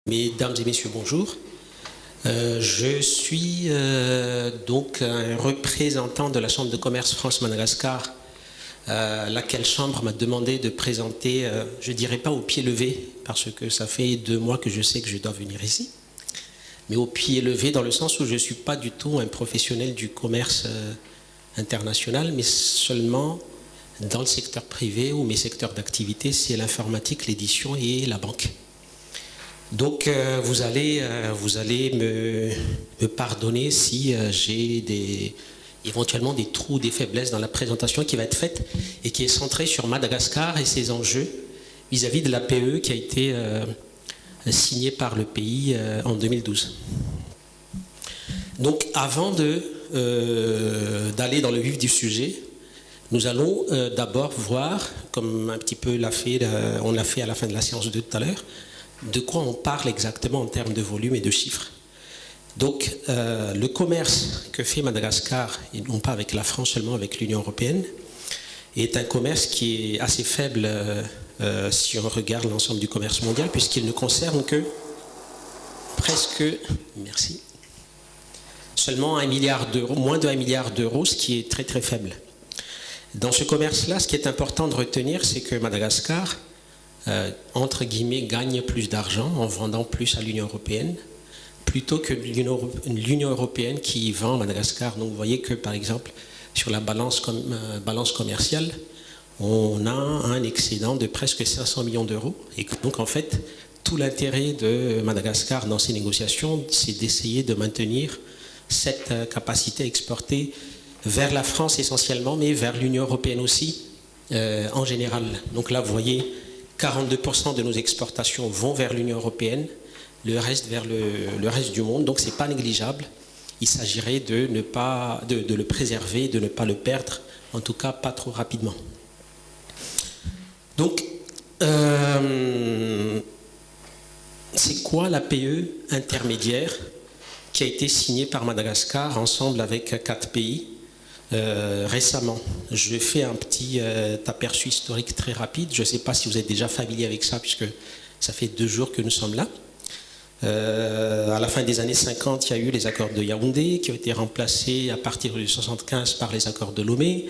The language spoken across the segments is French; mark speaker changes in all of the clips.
Speaker 1: Mesdames et messieurs, bonjour. Je suis donc un représentant de la Chambre de commerce France-Madagascar, laquelle chambre m'a demandé de présenter, je ne dirais pas au pied levé, parce que ça fait 2 mois que je sais que je dois venir ici, mais au pied levé dans le sens où je ne suis pas du tout un professionnel du commerce international, mais seulement dans le secteur privé où mes secteurs d'activité, c'est l'informatique, l'édition et la banque. Donc vous allez me pardonner si j'ai éventuellement des trous, des faiblesses dans la présentation qui va être faite et qui est centrée sur Madagascar et ses enjeux vis-à-vis de l'APE qui a été signée par le pays en 2012. Donc avant d'aller dans le vif du sujet, nous allons d'abord voir, comme un petit peu on l'a fait à la fin de la séance de tout à l'heure, de quoi on parle exactement en termes de volume et de chiffres. Donc, le commerce que fait Madagascar, et non pas avec la France seulement, avec l'Union européenne, est un commerce qui est assez faible si on regarde l'ensemble du commerce mondial, puisqu'il ne concerne que presque, merci, seulement 1 milliard d'euros, moins de 1 milliard d'euros, ce qui est très très faible. Dans ce commerce-là, ce qui est important de retenir, c'est que Madagascar, entre guillemets, gagne plus d'argent en vendant plus à l'Union européenne, plutôt que l'Union européenne qui vend Madagascar. Donc vous voyez que, par exemple, sur la balance commerciale, on a un excédent de presque 500 millions d'euros. Et donc, en fait, tout l'intérêt de Madagascar dans ces négociations, c'est d'essayer de maintenir cette capacité à exporter vers la France essentiellement, mais vers l'Union européenne aussi, en général. Donc là, vous voyez, 42% de nos exportations vont vers l'Union européenne, le reste vers le reste du monde, donc ce n'est pas négligeable. Il s'agirait de le préserver, de ne pas le perdre, en tout cas pas trop rapidement. Donc, c'est quoi l'APE intermédiaire qui a été signée par Madagascar ensemble avec 4 pays récemment? Je fais un petit aperçu historique très rapide. Je ne sais pas si vous êtes déjà familier avec ça, puisque ça fait 2 jours que nous sommes là. À la fin des années 50, il y a eu les accords de Yaoundé qui ont été remplacés à partir de 1975 par les accords de Lomé.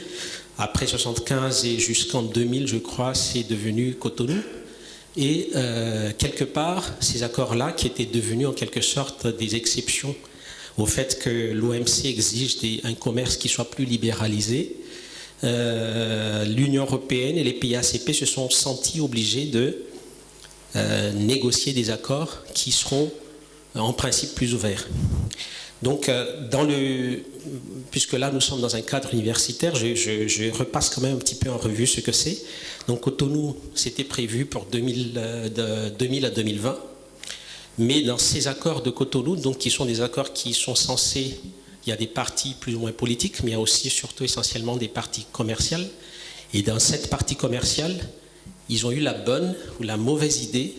Speaker 1: Après 1975 et jusqu'en 2000, je crois, c'est devenu Cotonou. Et quelque part, ces accords-là, qui étaient devenus en quelque sorte des exceptions au fait que l'OMC exige un commerce qui soit plus libéralisé, l'Union européenne et les pays ACP se sont sentis obligés de négocier des accords qui seront en principe plus ouverts. Donc, puisque là nous sommes dans un cadre universitaire, je repasse quand même un petit peu en revue ce que c'est. Donc Cotonou, c'était prévu pour 2000 à 2020. Mais dans ces accords de Cotonou, donc qui sont des accords qui sont censés, il y a des parties plus ou moins politiques, mais il y a aussi surtout essentiellement des parties commerciales. Et dans cette partie commerciale, ils ont eu la bonne ou la mauvaise idée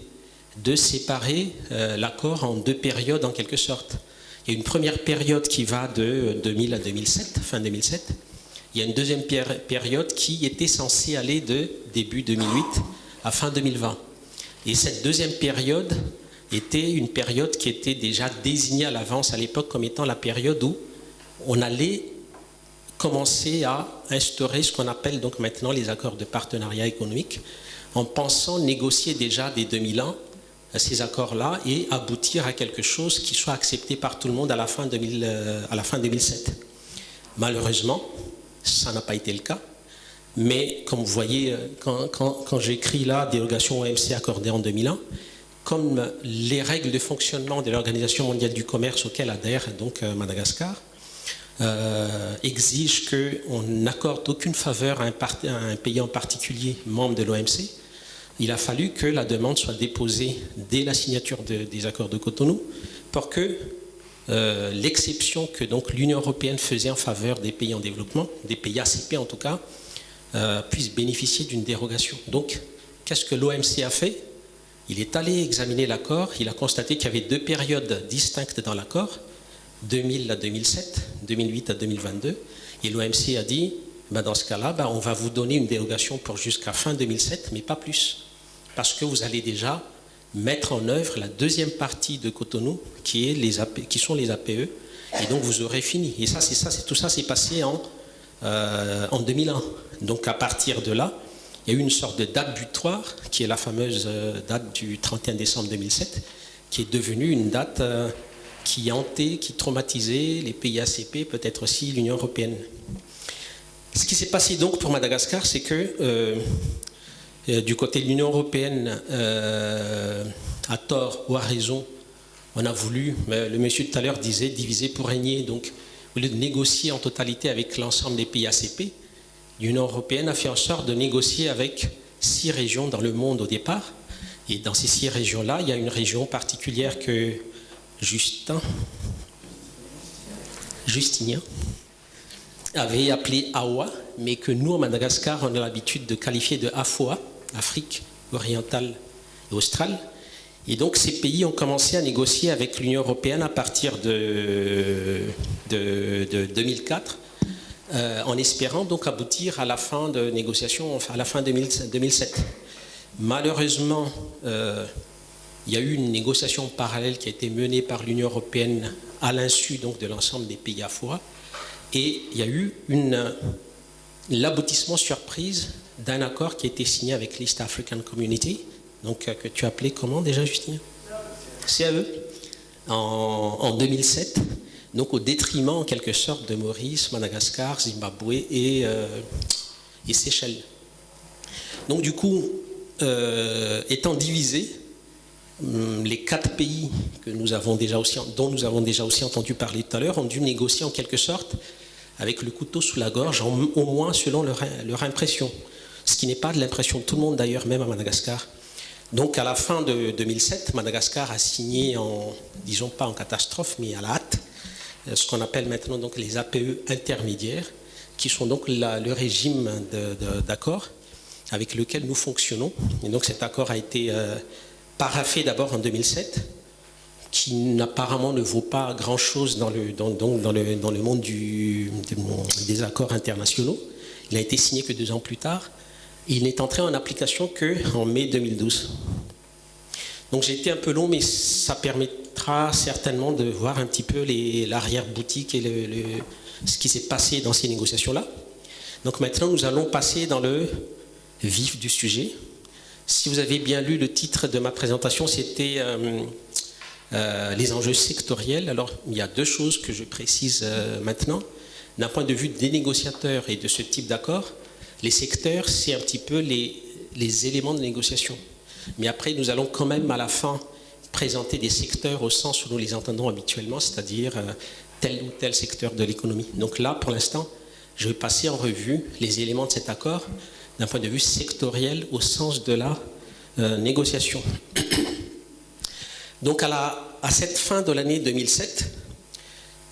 Speaker 1: de séparer l'accord en 2 périodes en quelque sorte. Il y a une première période qui va de 2000 à 2007, fin 2007. Il y a une deuxième période qui était censée aller de début 2008 à fin 2020. Et cette deuxième période était une période qui était déjà désignée à l'avance à l'époque comme étant la période où on allait commencer à instaurer ce qu'on appelle donc maintenant les accords de partenariat économique, en pensant négocier déjà dès 2001 ces accords-là et aboutir à quelque chose qui soit accepté par tout le monde à la fin 2007. Malheureusement, ça n'a pas été le cas. Mais comme vous voyez, quand j'écris là, dérogation OMC accordée en 2001, comme les règles de fonctionnement de l'Organisation mondiale du commerce auquel adhère donc Madagascar exigent qu'on n'accorde aucune faveur à un pays en particulier membre de l'OMC, il a fallu que la demande soit déposée dès la signature des accords de Cotonou pour que l'exception que donc l'Union européenne faisait en faveur des pays en développement, des pays ACP en tout cas, puisse bénéficier d'une dérogation. Donc, qu'est-ce que l'OMC a fait? Il est allé examiner l'accord, il a constaté qu'il y avait 2 périodes distinctes dans l'accord, 2000 à 2007, 2008 à 2022, et l'OMC a dit, dans ce cas-là, on va vous donner une dérogation pour jusqu'à fin 2007, mais pas plus, parce que vous allez déjà mettre en œuvre la deuxième partie de Cotonou, qui sont les APE, et donc vous aurez fini. Et tout ça s'est passé en 2001. Donc à partir de là, il y a eu une sorte de date butoir, qui est la fameuse date du 31 décembre 2007, qui est devenue une date qui hantait, qui traumatisait les pays ACP, peut-être aussi l'Union européenne. Ce qui s'est passé donc pour Madagascar, c'est que du côté de l'Union européenne, à tort ou à raison, on a voulu, le monsieur tout à l'heure disait, diviser pour régner. Donc, au lieu de négocier en totalité avec l'ensemble des pays ACP, l'Union européenne a fait en sorte de négocier avec 6 régions dans le monde au départ. Et dans ces 6 régions-là, il y a une région particulière que Justinien avait appelée AOA, mais que nous, en Madagascar, on a l'habitude de qualifier de AFOA, Afrique orientale et australe. Et donc, ces pays ont commencé à négocier avec l'Union européenne à partir de 2004, en espérant donc aboutir à la fin de négociations, enfin à la fin 2007. Malheureusement, il y a eu une négociation parallèle qui a été menée par l'Union européenne à l'insu donc de l'ensemble des pays AFOA, et il y a eu l'aboutissement surprise d'un accord qui a été signé avec l'East African Community, donc que tu appelais comment déjà, Justin? CAE, en 2007, donc au détriment en quelque sorte de Maurice, Madagascar, Zimbabwe et Seychelles. Donc du coup, étant divisés, les 4 pays dont nous avons déjà aussi entendu parler tout à l'heure ont dû négocier en quelque sorte avec le couteau sous la gorge, au moins selon leur impression. Ce qui n'est pas de l'impression de tout le monde d'ailleurs, même à Madagascar. Donc à la fin de 2007, Madagascar a signé disons pas en catastrophe, mais à la hâte, ce qu'on appelle maintenant donc les APE intermédiaires, qui sont donc le régime d'accord avec lequel nous fonctionnons. Et donc cet accord a été paraphé d'abord en 2007, qui apparemment ne vaut pas grand-chose dans le monde des accords internationaux. Il n'a été signé que 2 ans plus tard. Il n'est entré en application qu'en mai 2012. Donc j'ai été un peu long, mais ça permettra certainement de voir un petit peu l'arrière-boutique et ce qui s'est passé dans ces négociations-là. Donc maintenant, nous allons passer dans le vif du sujet. Si vous avez bien lu le titre de ma présentation, c'était les enjeux sectoriels. Alors, il y a 2 choses que je précise maintenant. D'un point de vue des négociateurs et de ce type d'accord, les secteurs, c'est un petit peu les éléments de négociation. Mais après, nous allons quand même à la fin présenter des secteurs au sens où nous les entendons habituellement, c'est-à-dire tel ou tel secteur de l'économie. Donc là, pour l'instant, je vais passer en revue les éléments de cet accord d'un point de vue sectoriel au sens de la négociation. Donc à cette fin de l'année 2007,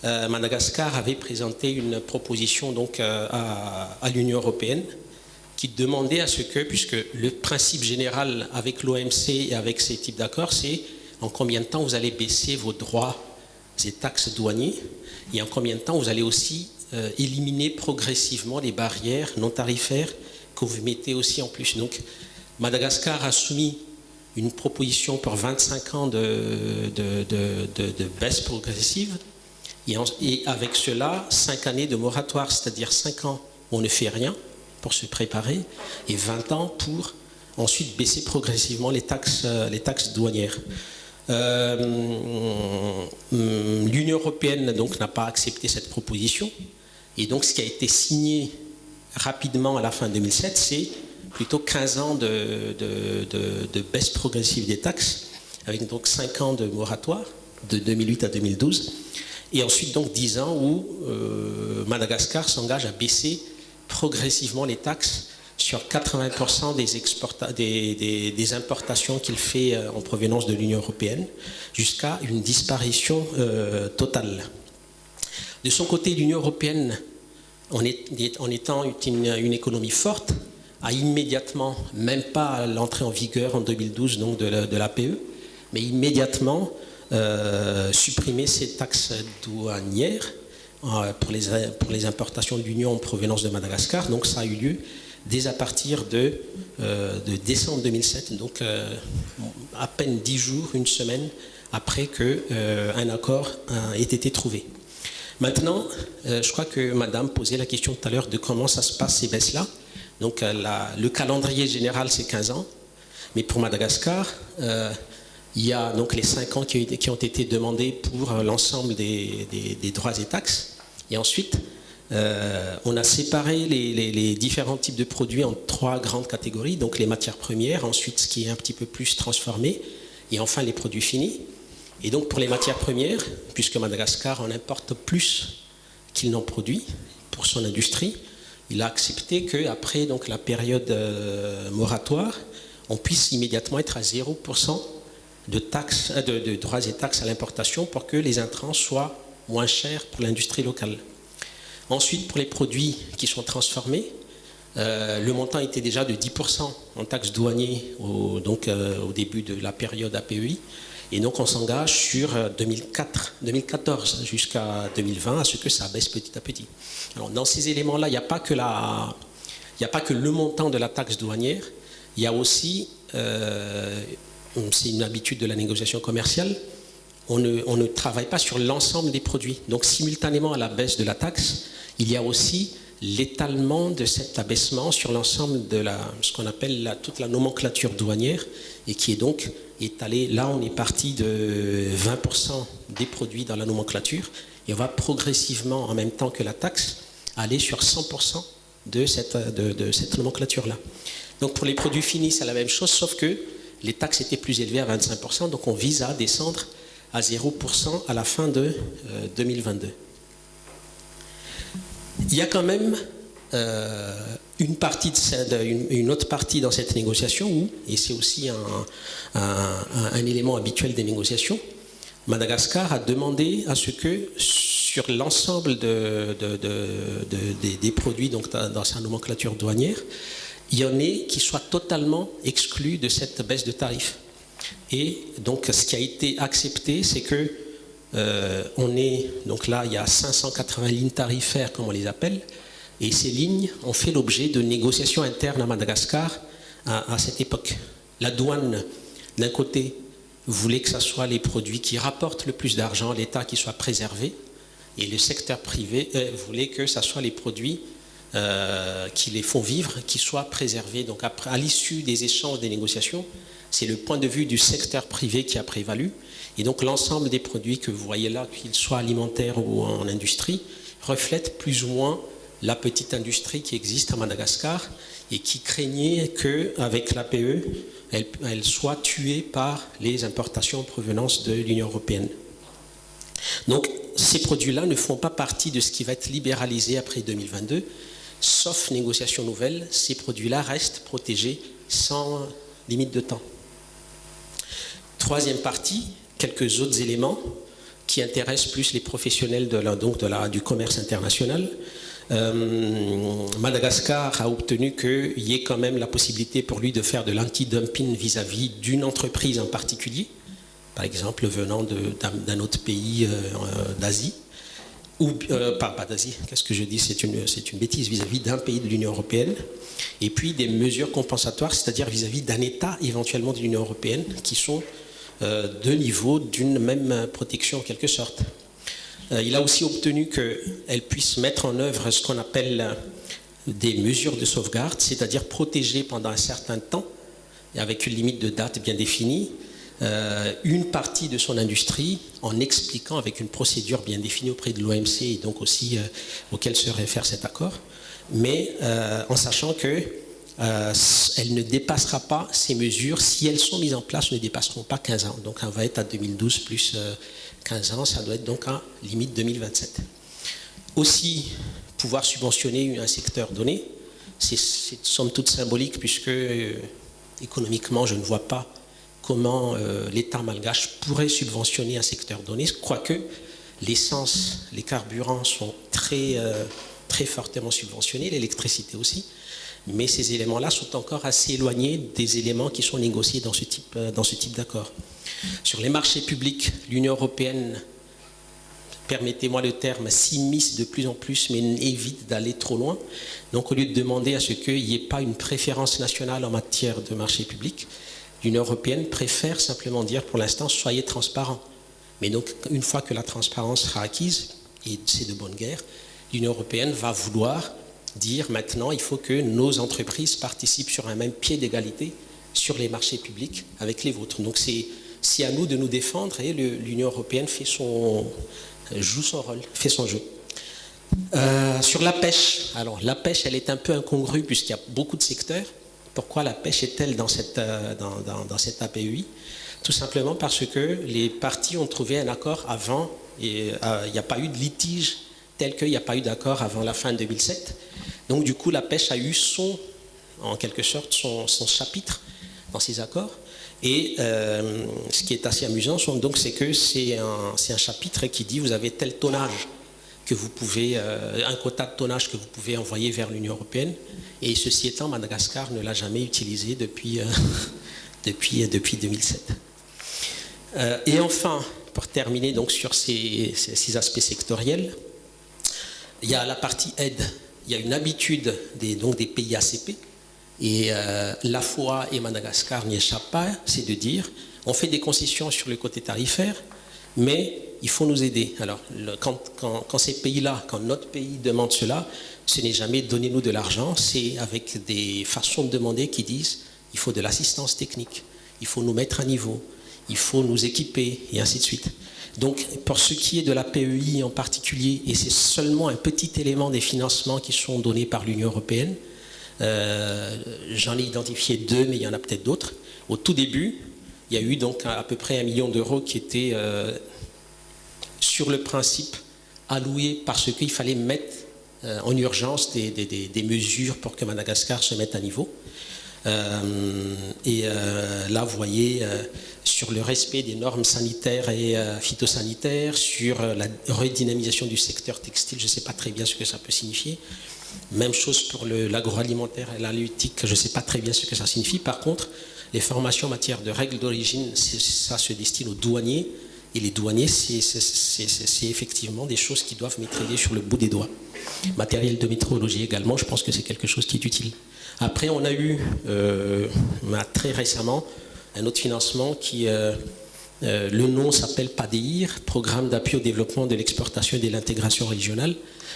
Speaker 1: Madagascar avait présenté une proposition donc, à l'Union européenne qui demandait à ce que, puisque le principe général avec l'OMC et avec ces types d'accords, c'est en combien de temps vous allez baisser vos droits et taxes douaniers et en combien de temps vous allez aussi éliminer progressivement les barrières non tarifaires que vous mettez aussi en plus. Donc Madagascar a soumis une proposition pour 25 ans de baisse progressive et avec cela 5 années de moratoire, c'est-à-dire 5 ans où on ne fait rien pour se préparer et 20 ans pour ensuite baisser progressivement les taxes douanières. L'Union européenne donc n'a pas accepté cette proposition et donc ce qui a été signé rapidement à la fin 2007, c'est plutôt 15 ans de baisse progressive des taxes, avec donc 5 ans de moratoire, de 2008 à 2012, et ensuite donc 10 ans où Madagascar s'engage à baisser progressivement les taxes sur 80% des importations qu'il fait en provenance de l'Union européenne, jusqu'à une disparition totale. De son côté, l'Union européenne, en étant une économie forte, a immédiatement, même pas à l'entrée en vigueur en 2012 donc de l'APE, mais immédiatement supprimé ces taxes douanières pour les importations de l'Union en provenance de Madagascar. Donc ça a eu lieu dès à partir de décembre 2007, donc à peine 10 jours, une semaine après qu'un accord ait été trouvé. Maintenant, je crois que Madame posait la question tout à l'heure de comment ça se passe ces baisses-là. Donc le calendrier général, c'est 15 ans. Mais pour Madagascar, il y a donc les 5 ans qui ont été demandés pour l'ensemble des droits et taxes. Et ensuite, on a séparé les différents types de produits en 3 grandes catégories. Donc les matières premières, ensuite ce qui est un petit peu plus transformé, et enfin les produits finis. Et donc pour les matières premières, puisque Madagascar en importe plus qu'il n'en produit pour son industrie, il a accepté qu'après la période moratoire, on puisse immédiatement être à 0% de droits et taxes à l'importation pour que les intrants soient moins chers pour l'industrie locale. Ensuite, pour les produits qui sont transformés, le montant était déjà de 10% en taxes douanières au début de la période APEI. Et donc on s'engage sur 2014 jusqu'à 2020 à ce que ça baisse petit à petit. Alors dans ces éléments-là, il n'y a pas que le montant de la taxe douanière, il y a aussi, c'est une habitude de la négociation commerciale, on ne travaille pas sur l'ensemble des produits. Donc simultanément à la baisse de la taxe, il y a aussi l'étalement de cet abaissement sur l'ensemble de ce qu'on appelle toute la nomenclature douanière et qui est donc étalée. Là, on est parti de 20% des produits dans la nomenclature et on va progressivement, en même temps que la taxe, aller sur 100% de cette nomenclature-là. Donc pour les produits finis, c'est la même chose, sauf que les taxes étaient plus élevées à 25%, donc on vise à descendre à 0% à la fin de 2022. Il y a quand même une autre partie dans cette négociation et c'est aussi un élément habituel des négociations, Madagascar a demandé à ce que sur l'ensemble des produits donc dans sa nomenclature douanière, il y en ait qui soient totalement exclus de cette baisse de tarifs. Et donc ce qui a été accepté, c'est que donc là, il y a 580 lignes tarifaires, comme on les appelle, et ces lignes ont fait l'objet de négociations internes à Madagascar à cette époque. La douane, d'un côté, voulait que ce soit les produits qui rapportent le plus d'argent, l'État qui soit préservé, et le secteur privé voulait que ce soit les produits qui les font vivre, qui soient préservés. Donc à l'issue des échanges, des négociations, c'est le point de vue du secteur privé qui a prévalu. Et donc l'ensemble des produits que vous voyez là, qu'ils soient alimentaires ou en industrie, reflètent plus ou moins la petite industrie qui existe à Madagascar et qui craignait qu'avec l'APE, elle soit tuée par les importations en provenance de l'Union européenne. Donc ces produits-là ne font pas partie de ce qui va être libéralisé après 2022, sauf négociation nouvelle, ces produits-là restent protégés sans limite de temps. Troisième partie, quelques autres éléments qui intéressent plus les professionnels du commerce international. Madagascar a obtenu qu'il y ait quand même la possibilité pour lui de faire de l'anti-dumping vis-à-vis d'une entreprise en particulier, par exemple venant d'un autre pays d'Asie, ou pas d'Asie, qu'est-ce que je dis, c'est une bêtise, vis-à-vis d'un pays de l'Union européenne, et puis des mesures compensatoires, c'est-à-dire vis-à-vis d'un État éventuellement de l'Union européenne, qui sont de niveau d'une même protection en quelque sorte. Il a aussi obtenu qu'elle puisse mettre en œuvre ce qu'on appelle des mesures de sauvegarde, c'est-à-dire protéger pendant un certain temps, et avec une limite de date bien définie, une partie de son industrie en expliquant avec une procédure bien définie auprès de l'OMC et donc aussi auquel se réfère cet accord, mais en sachant que elle ne dépassera pas ces mesures, si elles sont mises en place, ne dépasseront pas 15 ans. Donc on va être à 2012 plus 15 ans, ça doit être donc à limite 2027. Aussi, pouvoir subventionner un secteur donné, c'est somme toute symbolique puisque économiquement, je ne vois pas comment l'État malgache pourrait subventionner un secteur donné, quoique l'essence, les carburants sont très fortement subventionnés, l'électricité aussi, mais ces éléments-là sont encore assez éloignés des éléments qui sont négociés dans ce type d'accord. Sur les marchés publics, l'Union européenne permettez-moi le terme, s'immisce de plus en plus, mais évite d'aller trop loin. Donc au lieu de demander à ce qu'il n'y ait pas une préférence nationale en matière de marché public, l'Union européenne préfère simplement dire pour l'instant, soyez transparents. Mais donc une fois que la transparence sera acquise, et c'est de bonne guerre, l'Union européenne va vouloir dire maintenant il faut que nos entreprises participent sur un même pied d'égalité sur les marchés publics avec les vôtres. Donc c'est à nous de nous défendre et l'Union européenne joue son rôle, fait son jeu. Sur la pêche, alors la pêche elle est un peu incongrue puisqu'il y a beaucoup de secteurs. Pourquoi la pêche est-elle dans cette APEI? Tout simplement parce que les parties ont trouvé un accord avant, et il n'y a pas eu de litige tel qu'il n'y a pas eu d'accord avant la fin de 2007. Donc du coup la pêche a eu en quelque sorte son chapitre dans ces accords. Et ce qui est assez amusant, c'est que c'est un chapitre qui dit vous avez tel tonnage que vous pouvez, un quota de tonnage que vous pouvez envoyer vers l'Union européenne. Et ceci étant, Madagascar ne l'a jamais utilisé depuis 2007. Et enfin, pour terminer donc sur ces aspects sectoriels, il y a la partie aide. Il y a une habitude des pays ACP, et la FOA et Madagascar n'y échappent pas, c'est de dire on fait des concessions sur le côté tarifaire, mais il faut nous aider. Alors, quand ces pays-là, quand notre pays demande cela, ce n'est jamais donnez-nous de l'argent, c'est avec des façons de demander qui disent il faut de l'assistance technique, il faut nous mettre à niveau, il faut nous équiper, et ainsi de suite. Donc, pour ce qui est de la PEI en particulier, et c'est seulement un petit élément des financements qui sont donnés par l'Union européenne, j'en ai identifié 2, mais il y en a peut-être d'autres. Au tout début, il y a eu donc à peu près 1 million d'euros qui étaient sur le principe alloués parce qu'il fallait mettre en urgence des mesures pour que Madagascar se mette à niveau. Là, vous voyez, sur le respect des normes sanitaires et phytosanitaires, sur la redynamisation du secteur textile, je ne sais pas très bien ce que ça peut signifier. Même chose pour l'agroalimentaire et l'halieutique, je ne sais pas très bien ce que ça signifie. Par contre, les formations en matière de règles d'origine, ça se destine aux douaniers. Et les douaniers, c'est effectivement des choses qui doivent maîtriser sur le bout des doigts. Matériel de météorologie également, je pense que c'est quelque chose qui est utile. Après, on a eu, très récemment, un autre financement qui, le nom s'appelle PADEIR, Programme d'appui au développement de l'exportation et de l'intégration régionale,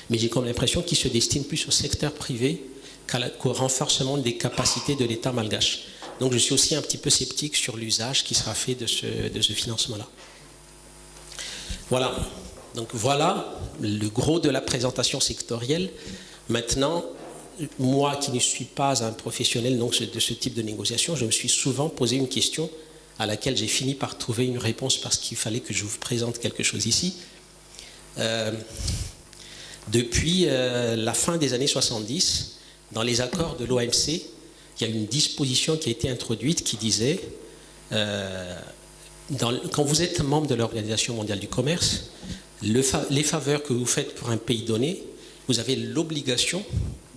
Speaker 1: mais j'ai comme l'impression qu'il se destine plus au secteur privé qu'au renforcement des capacités de l'État malgache. Donc je suis aussi un petit peu sceptique sur l'usage qui sera fait de ce financement-là. Voilà. Donc voilà le gros de la présentation sectorielle. Maintenant, moi qui ne suis pas un professionnel donc, de ce type de négociation, je me suis souvent posé une question à laquelle j'ai fini par trouver une réponse parce qu'il fallait que je vous présente quelque chose ici. Depuis la fin des années 70, dans les accords de l'OMC, il y a une disposition qui a été introduite qui disait quand vous êtes membre de l'Organisation mondiale du commerce, les faveurs que vous faites pour un pays donné, vous avez l'obligation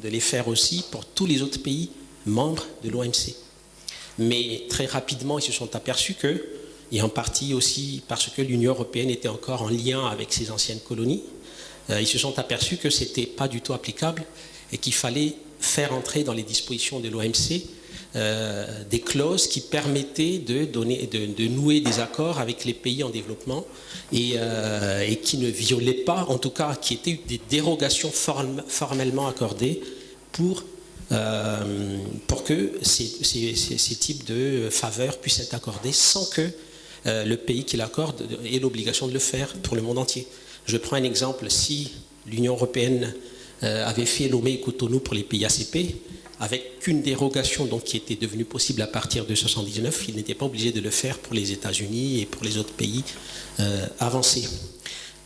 Speaker 1: de les faire aussi pour tous les autres pays membres de l'OMC. Mais très rapidement, ils se sont aperçus que, et en partie aussi parce que l'Union européenne était encore en lien avec ses anciennes colonies, ils se sont aperçus que ce n'était pas du tout applicable et qu'il fallait faire entrer dans les dispositions de l'OMC des clauses qui permettaient de nouer des accords avec les pays en développement et qui ne violaient pas, en tout cas, qui étaient des dérogations formellement accordées pour que ces types de faveurs puissent être accordées sans que le pays qui l'accorde ait l'obligation de le faire pour le monde entier. Je prends un exemple, si l'Union européenne avait fait Lomé et Cotonou pour les pays ACP, avec une dérogation donc, qui était devenue possible à partir de 1979, il n'était pas obligé de le faire pour les États-Unis et pour les autres pays avancés.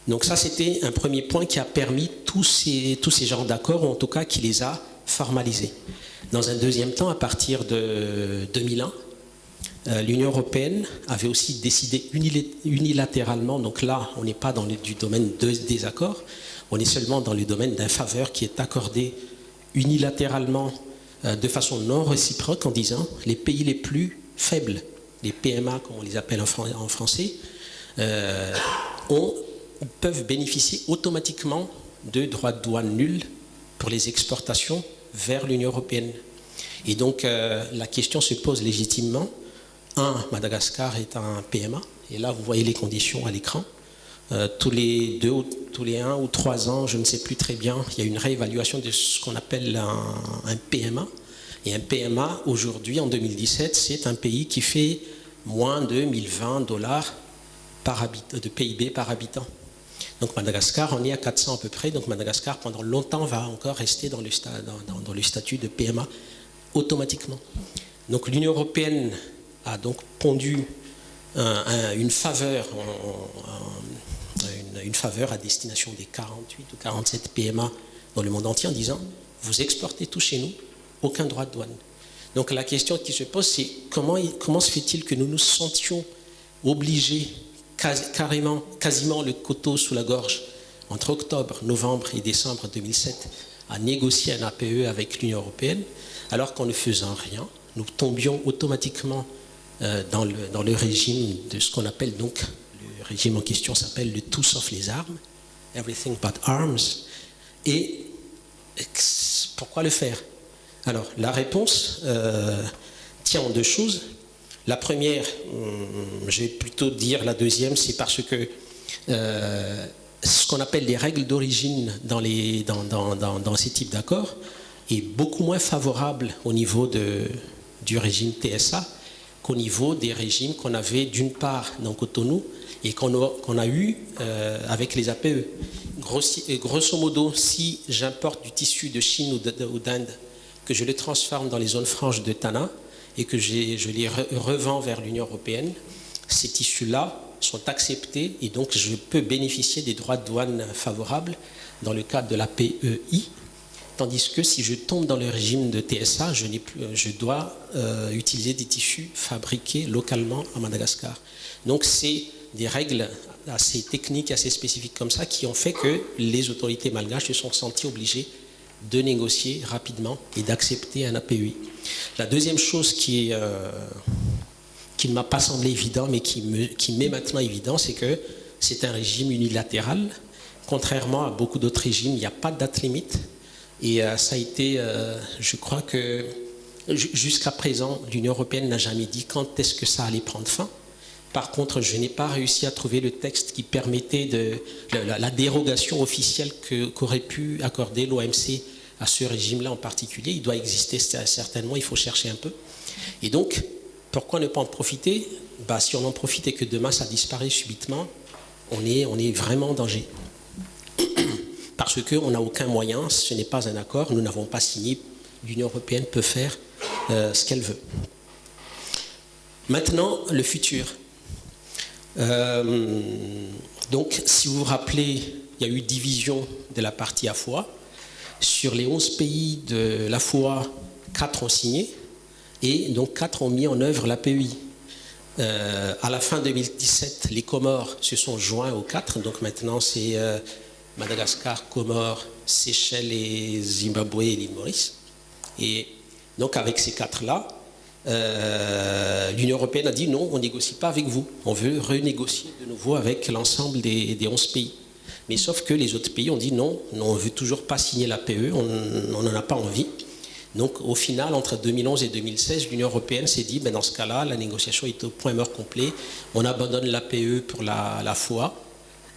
Speaker 1: Donc ça, c'était un premier point qui a permis tous ces genres d'accords, ou en tout cas qui les a formalisés. Dans un deuxième temps, à partir de 2001, l'Union européenne avait aussi décidé unilatéralement, donc là, on n'est pas dans du domaine des accords, on est seulement dans le domaine d'un faveur qui est accordé unilatéralement de façon non réciproque en disant les pays les plus faibles, les PMA comme on les appelle en français, ont peuvent bénéficier automatiquement de droits de douane nuls pour les exportations vers l'Union européenne. Et donc la question se pose légitimement. Madagascar est un PMA, et là vous voyez les conditions à l'écran. Tous les 1 ou 3 ans, je ne sais plus très bien, il y a une réévaluation de ce qu'on appelle un PMA. Et un PMA, aujourd'hui, en 2017, c'est un pays qui fait moins de 1020 dollars de PIB par habitant. Donc Madagascar, on est à 400 à peu près, donc Madagascar, pendant longtemps, va encore rester dans le statut de PMA automatiquement. Donc l'Union européenne a donc pondu une faveur à destination des 48 ou 47 PMA dans le monde entier en disant « vous exportez tout chez nous, aucun droit de douane ». Donc la question qui se pose, c'est comment se fait-il que nous nous sentions obligés, quasiment le couteau sous la gorge, entre octobre, novembre et décembre 2007, à négocier un APE avec l'Union européenne, alors qu'en ne faisant rien, nous tombions automatiquement dans le régime de ce qu'on appelle donc, le régime en question s'appelle le tout sauf les armes, everything but arms. Et pourquoi le faire? Alors la réponse tient en 2 choses. La première, je vais plutôt dire la deuxième, c'est parce que ce qu'on appelle les règles d'origine dans ces types d'accords est beaucoup moins favorable au niveau du régime TSA qu'au niveau des régimes qu'on avait d'une part dans Cotonou et qu'on a eu avec les APE. Grosso modo, si j'importe du tissu de Chine ou d'Inde, que je le transforme dans les zones franches de Tana et que je les revends vers l'Union européenne, ces tissus-là sont acceptés et donc je peux bénéficier des droits de douane favorables dans le cadre de la PEI, tandis que si je tombe dans le régime de TSA, je dois utiliser des tissus fabriqués localement à Madagascar. Donc c'est des règles assez techniques, assez spécifiques comme ça qui ont fait que les autorités malgaches se sont senties obligées de négocier rapidement et d'accepter un APEI. La deuxième chose qui ne m'a pas semblé évident, mais qui m'est maintenant évident, c'est que c'est un régime unilatéral. Contrairement à beaucoup d'autres régimes, il n'y a pas de date limite. Et ça a été, je crois que jusqu'à présent, l'Union européenne n'a jamais dit quand est-ce que ça allait prendre fin. Par contre, je n'ai pas réussi à trouver le texte qui permettait la dérogation officielle qu'aurait pu accorder l'OMC à ce régime-là en particulier. Il doit exister certainement, il faut chercher un peu. Et donc, pourquoi ne pas en profiter? Si on n'en profite et que demain ça disparaît subitement, on est vraiment en danger. Parce qu'on n'a aucun moyen, ce n'est pas un accord, nous n'avons pas signé, l'Union européenne peut faire ce qu'elle veut. Maintenant, le futur. Donc, si vous vous rappelez, il y a eu division de la partie AFOA. Sur les 11 pays de l'AFOA, 4 ont signé et donc 4 ont mis en œuvre l'APEI. À la fin 2017, les Comores se sont joints aux 4, donc maintenant c'est Madagascar, Comores, Seychelles et Zimbabwe et l'île Maurice. Et donc avec ces 4-là, l'Union européenne a dit non, on ne négocie pas avec vous, on veut renégocier de nouveau avec l'ensemble des 11 pays. Mais sauf que les autres pays ont dit non, on ne veut toujours pas signer l'APE, on n'en a pas envie. Donc au final, entre 2011 et 2016, l'Union européenne s'est dit, dans ce cas-là, la négociation est au point mort complet, on abandonne l'APE pour la FOA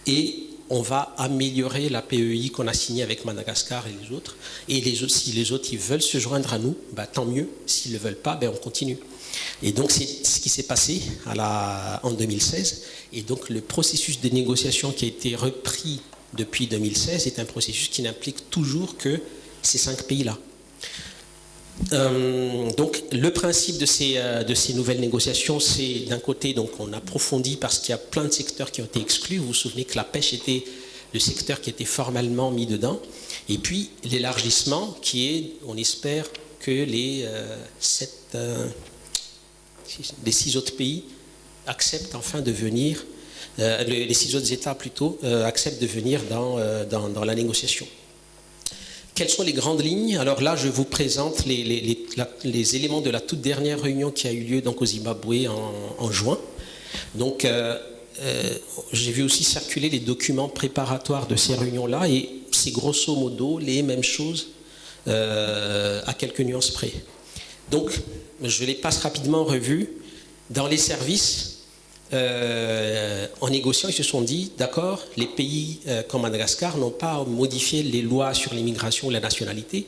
Speaker 1: et on va améliorer la PEI qu'on a signée avec Madagascar et les autres. Et si les autres ils veulent se joindre à nous, tant mieux. S'ils ne le veulent pas, on continue. Et donc c'est ce qui s'est passé en 2016. Et donc le processus de négociation qui a été repris depuis 2016 est un processus qui n'implique toujours que ces 5 pays-là. Donc le principe de ces nouvelles négociations, c'est d'un côté, donc on approfondit parce qu'il y a plein de secteurs qui ont été exclus. Vous vous souvenez que la pêche était le secteur qui était formellement mis dedans. Et puis l'élargissement qui est, on espère que les 6 autres pays acceptent enfin de venir, les 6 autres États plutôt, acceptent de venir dans la négociation. Quelles sont les grandes lignes? Alors là, je vous présente les éléments de la toute dernière réunion qui a eu lieu donc, au Zimbabwe en juin. Donc, j'ai vu aussi circuler les documents préparatoires de ces réunions-là et c'est grosso modo les mêmes choses à quelques nuances près. Donc, je les passe rapidement en revue. Dans les services, en négociant, ils se sont dit, d'accord, les pays comme Madagascar n'ont pas modifié les lois sur l'immigration ou la nationalité.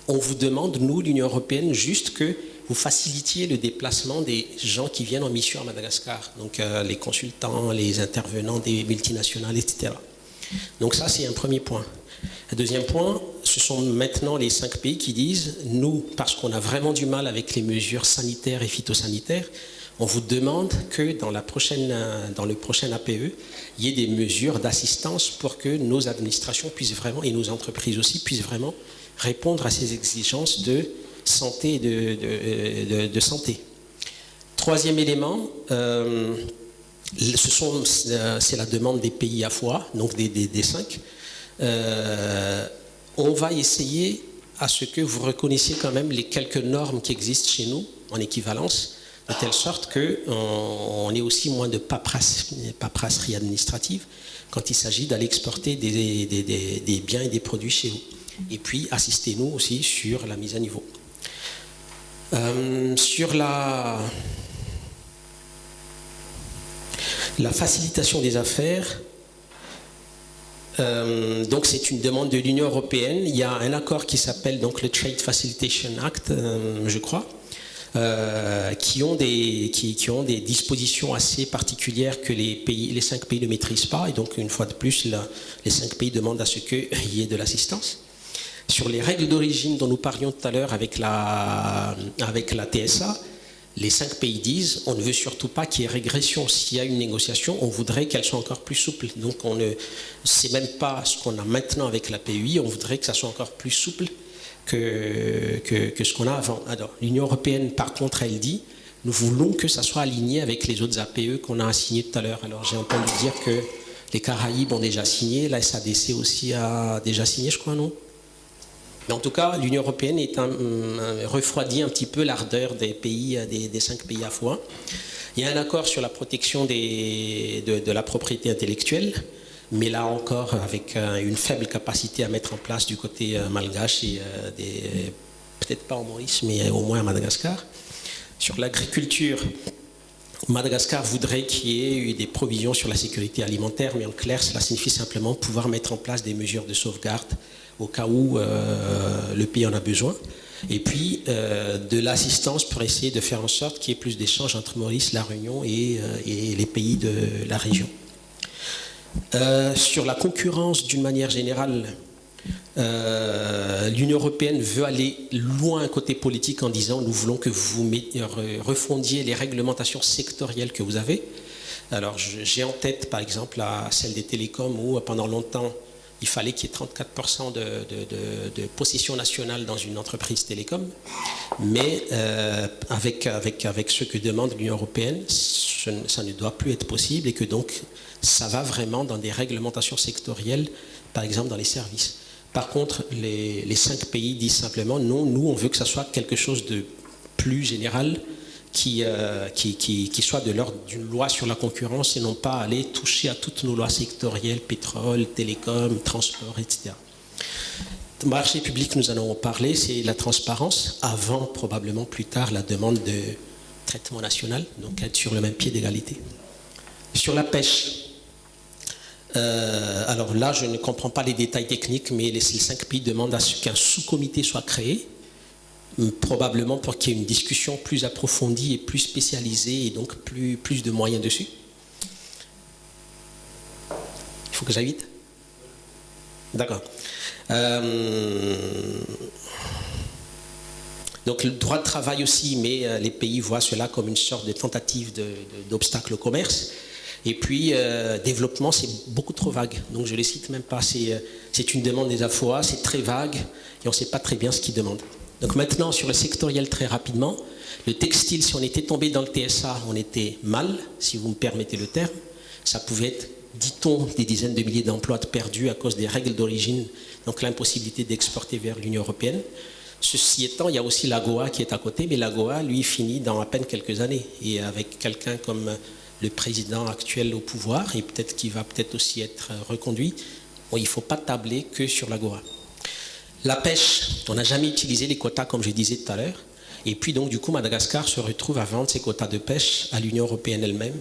Speaker 1: On vous demande, nous, l'Union européenne, juste que vous facilitiez le déplacement des gens qui viennent en mission à Madagascar, donc les consultants, les intervenants des multinationales, etc. Donc ça, c'est un premier point. Un deuxième point, ce sont maintenant les 5 pays qui disent, nous, parce qu'on a vraiment du mal avec les mesures sanitaires et phytosanitaires, on vous demande que dans le prochain APE, il y ait des mesures d'assistance pour que nos administrations puissent vraiment, et nos entreprises aussi, puissent vraiment répondre à ces exigences de santé et de santé. Troisième élément, c'est la demande des pays à fois, donc des 5. On va essayer à ce que vous reconnaissiez quand même les quelques normes qui existent chez nous en équivalence, de telle sorte qu'on ait aussi moins de paperasserie administrative quand il s'agit d'aller exporter des biens et des produits chez vous. Et puis, assistez-nous aussi sur la mise à niveau. Sur la facilitation des affaires, donc c'est une demande de l'Union européenne. Il y a un accord qui s'appelle donc le Trade Facilitation Act, je crois, qui ont des dispositions assez particulières que les 5 pays ne maîtrisent pas. Et donc, une fois de plus, les 5 pays demandent à ce qu'il y ait de l'assistance. Sur les règles d'origine dont nous parlions tout à l'heure avec la TSA, les 5 pays disent on ne veut surtout pas qu'il y ait régression. S'il y a une négociation, on voudrait qu'elle soit encore plus souple. Donc, c'est même pas ce qu'on a maintenant avec la PEI, on voudrait que ça soit encore plus souple que ce qu'on a avant. Alors, l'Union européenne, par contre, elle dit nous voulons que ça soit aligné avec les autres APE qu'on a signés tout à l'heure. Alors, j'ai entendu dire que les Caraïbes ont déjà signé, la SADC aussi a déjà signé, je crois, non ? Mais en tout cas, l'Union européenne refroidit un petit peu l'ardeur des pays, des 5 pays à fois. Il y a un accord sur la protection de la propriété intellectuelle, mais là encore avec une faible capacité à mettre en place du côté malgache et peut-être pas en Maurice, mais au moins à Madagascar. Sur l'agriculture, Madagascar voudrait qu'il y ait eu des provisions sur la sécurité alimentaire, mais en clair, cela signifie simplement pouvoir mettre en place des mesures de sauvegarde au cas où le pays en a besoin. Et puis, de l'assistance pour essayer de faire en sorte qu'il y ait plus d'échanges entre Maurice, La Réunion et les pays de la région. Sur la concurrence, d'une manière générale, l'Union européenne veut aller loin côté politique en disant nous voulons que vous refondiez les réglementations sectorielles que vous avez. Alors j'ai en tête par exemple celle des télécoms où pendant longtemps il fallait qu'il y ait 34% de possession nationale dans une entreprise télécom, mais avec ce que demande l'Union européenne, ça ne doit plus être possible et que donc ça va vraiment dans des réglementations sectorielles, par exemple dans les services. Par contre, les 5 pays disent simplement non, nous on veut que ça soit quelque chose de plus général qui soit de l'ordre d'une loi sur la concurrence et non pas aller toucher à toutes nos lois sectorielles, pétrole, télécom, transport, etc. Marché public, nous en avons parlé, c'est la transparence, avant probablement plus tard la demande de traitement national, donc être sur le même pied d'égalité. Sur la pêche, alors là je ne comprends pas les détails techniques, mais les 5 pays demandent à ce qu'un sous-comité soit créé, probablement pour qu'il y ait une discussion plus approfondie et plus spécialisée et donc plus de moyens dessus. Il faut que j'aille vite ? D'accord. Donc le droit de travail aussi, mais les pays voient cela comme une sorte de tentative d'obstacle au commerce. Et puis, développement, c'est beaucoup trop vague. Donc je ne les cite même pas. C'est une demande des AFOA, c'est très vague et on ne sait pas très bien ce qu'ils demandent. Donc maintenant, sur le sectoriel, très rapidement, le textile, si on était tombé dans le TSA, on était mal, si vous me permettez le terme. Ça pouvait être, dit-on, des dizaines de milliers d'emplois perdus à cause des règles d'origine, donc l'impossibilité d'exporter vers l'Union européenne. Ceci étant, il y a aussi l'AGOA qui est à côté, mais l'AGOA, lui, finit dans à peine quelques années. Et avec quelqu'un comme le président actuel au pouvoir, et peut-être qu'il va peut-être aussi être reconduit. Bon, il ne faut pas tabler que sur l'AGOA. La pêche, on n'a jamais utilisé les quotas comme je disais tout à l'heure. Et puis donc du coup Madagascar se retrouve à vendre ses quotas de pêche à l'Union européenne elle-même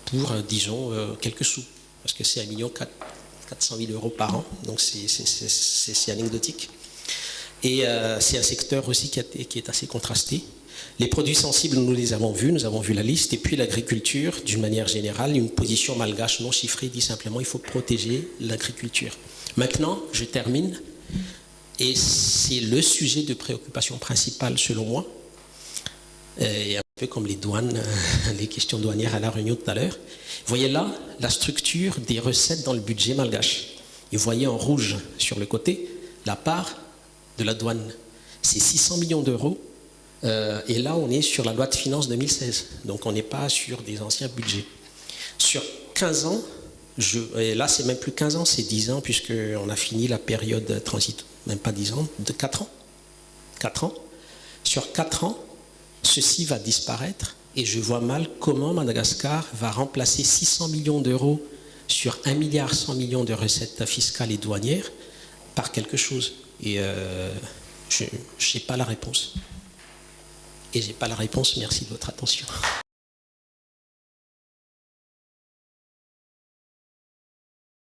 Speaker 1: pour, disons, quelques sous. Parce que c'est 1,4 million par an, donc c'est anecdotique. Et c'est un secteur aussi qui est assez contrasté. Les produits sensibles, nous les avons vus, nous avons vu la liste. Et puis l'agriculture, d'une manière générale, une position malgache non chiffrée dit simplement qu'il faut protéger l'agriculture. Maintenant, je termine. Et c'est le sujet de préoccupation principale selon moi. Et un peu comme les douanes, les questions douanières à la réunion tout à l'heure. Vous voyez là la structure des recettes dans le budget malgache. Et vous voyez en rouge sur le côté la part de la douane. C'est 600 millions d'euros. Et là, on est sur la loi de finances 2016. Donc, on n'est pas sur des anciens budgets. Sur 15 ans, et là, c'est même plus 15 ans, c'est 10 ans, puisqu'on a fini la période transitoire. Même pas 10 ans, de 4 ans. 4 ans. Sur 4 ans, ceci va disparaître et je vois mal comment Madagascar va remplacer 600 millions d'euros sur 1,1 milliard de recettes fiscales et douanières par quelque chose. Et je n'ai pas la réponse. Et je n'ai pas la réponse, merci de votre attention.